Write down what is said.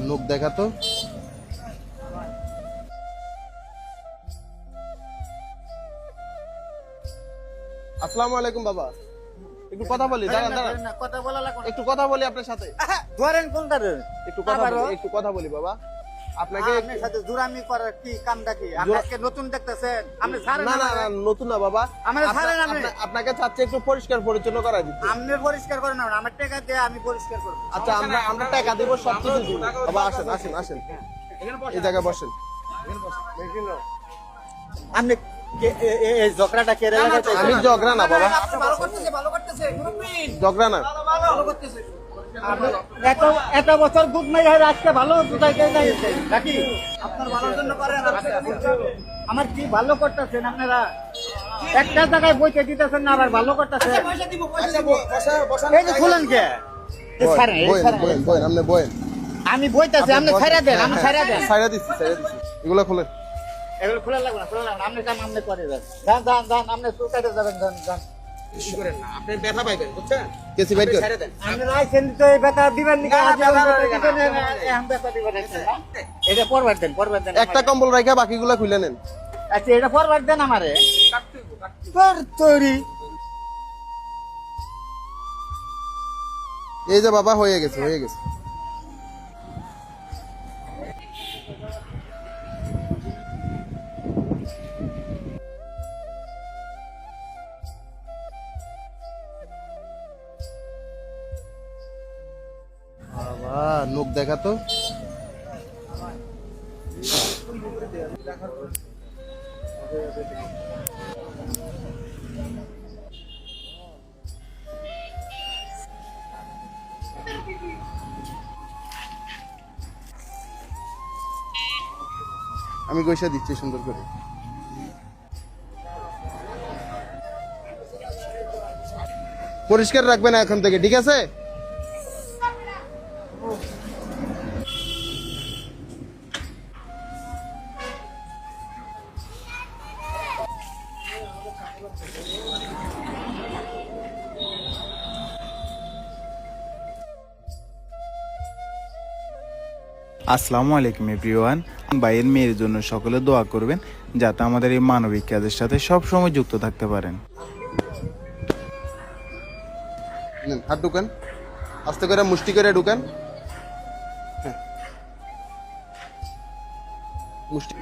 নোক দেখা তো। আসসালামু আলাইকুম বাবা, একটু কথা বলি। দাঁড়ান দাঁড়ান, কথা বলা লাগবে না। একটু কথা বলি আপনার সাথে। ধরেন কোনটা রে? একটু কথা বলি বাবা আপনাকে। আপনার সাথে জুরামি করার কি কামটা কি? আপনি আজকে নতুন দেখতেছেন? আপনি ছাড়েন না না না, নতুন না বাবা, আমারে ছাড়েন আপনি। আপনাকে চাচ্ছে একটু পরিষ্কার পরিচ্ছন্ন করা দিতে। আপনি পরিষ্কার করেন না, আমার টাকা দিয়ে আমি পরিষ্কার করব। আচ্ছা আমরা টাকা দিব, সব কিছু দিব বাবা। আসেন আসেন আসেন, এই জায়গায় বসেন। আপনি এই ঝগড়াটা কে লাগাতে? আমি ঝগড়া না বাবা, ভালো করতেছে ঝগড়া না। ভালো করতেছে। এত বছর গুড নাই হয়, আজকে ভালো বুঝাইতে যাইছে নাকি? আপনার ভালোর জন্য করেন। আমার কি ভালো করতেছেন আপনারা? একটা জায়গায় বইতে দিতেছেন না, আবার ভালো করতেছেন। এই যে খুলেন কে? আপনি বয়েন, আমি বইতেছি, আপনি ছাইরা দেন, আমি ছাইরা দেন। ছাইরা দিচ্ছি। এগুলো খুলেন। এগুলো খোলা লাগবে না, খোলা লাগবে না। আপনি কাম আপনি করে দেন। যান যান যান, আপনি চুকাইতে যাবেন। যান যান। আপনি ব্যথা পাইবেন, বুঝছেন? কেসি বাইট কর। আপনি আইছেন তো এই বেটা দিবেন নি? এখন বেটা দিবেন না। এটা পরবার দেন, পরবার দেন। একটা কম্বল রাখা বাকিগুলা খুলে নেন। আচ্ছা, এটা পরবার দেন আমারে। তোর তৈরি। এই যে বাবা, হয়ে গেছে হয়ে গেছে। বাবা নোক দেখা তো। আমি গৈসা দিচ্ছি সুন্দর করে। পরিষ্কার রাখবেন এখন থেকে, ঠিক আছে? আসসালামু আলাইকুম এভরিওয়ান। ভাইয়ের মেয়ের জন্য সকলে দোয়া করবেন যাতে আমাদের এই মানবিক কাজের সাথে সব সময় যুক্ত থাকতে পারেন। নেন, হাত ঢুকান, আস্তে করে মুষ্টি করে ঢুকান। হ্যাঁ, মুষ্টি